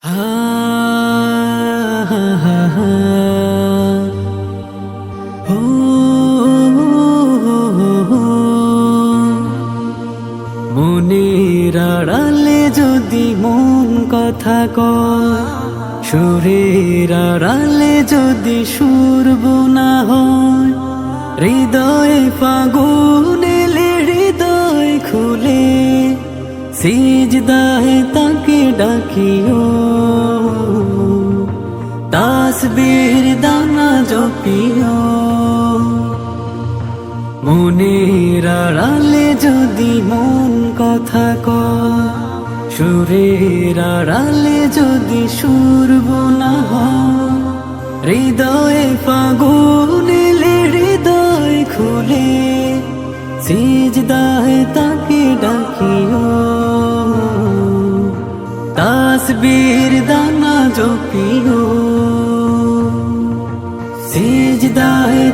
মনের আড়ালে যদি মন কথা কয়, সুরের আড়ালে যদি সুর বোনা হয়, হৃদয়ে ফাগুন এলে হৃদয় খুলে সিজদায় তাকে ডাকিও, তাসবির দানা জপিও। মনের আড়ালে যদি মন কথা কয়, সুরের আড়ালে যদি সুর বোনা হয়, হৃদয়ে ফাগুন এলে হৃদয় খুলে সিজদায় তাকে ডাকিও, তাসবির দানা জপিও। সিজদায়